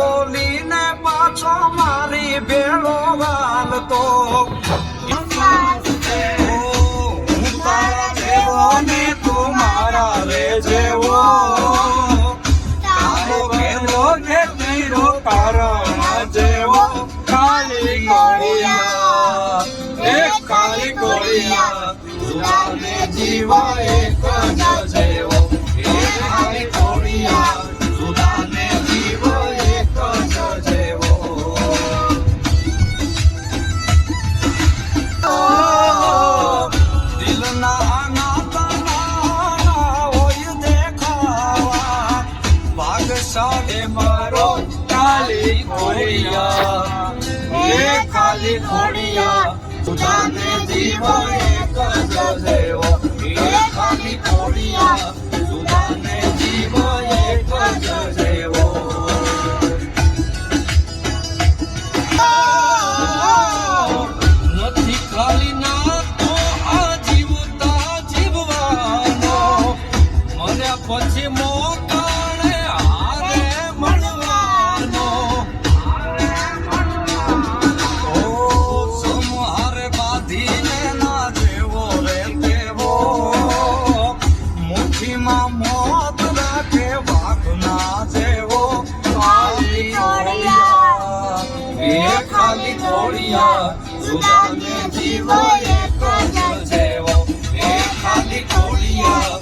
બોલીને પાછો મારી ભેળો વાલતો હું તારા જેવો ને તું મારા રે જેવો તારો ભેળો ને તેરો કારણ જેવો ખાલી ગોળિયા ખાલી ગોળિયા સુદાને જીવા એક જ જેવો ખાલી ગોળિયા સુદાને જીવા એક જ જેવો દિલના નાતા હોય દેખાવા ભાગશાળી મારો ખાલી ગોળિયા ખાલી ગોળિયા સુદાને જીવા એક જ જેવો ખાલી ગોળિયા સુદાને જીવા એક જ જેવો નથી ખાલી ના તો આ જીવતા જીવવાનો મર્યા પછી મોકાણે હારે મળવાનો સમહારે બાંધીને ના જેવો રે તેવો મુઠ્ઠીમાં મોત રાખે વાઘના જેવો ખાલી ગોળિયા ખાલી ગોળિયા સુદાને જીવો એક જ જેવો ખાલી ગોળિયા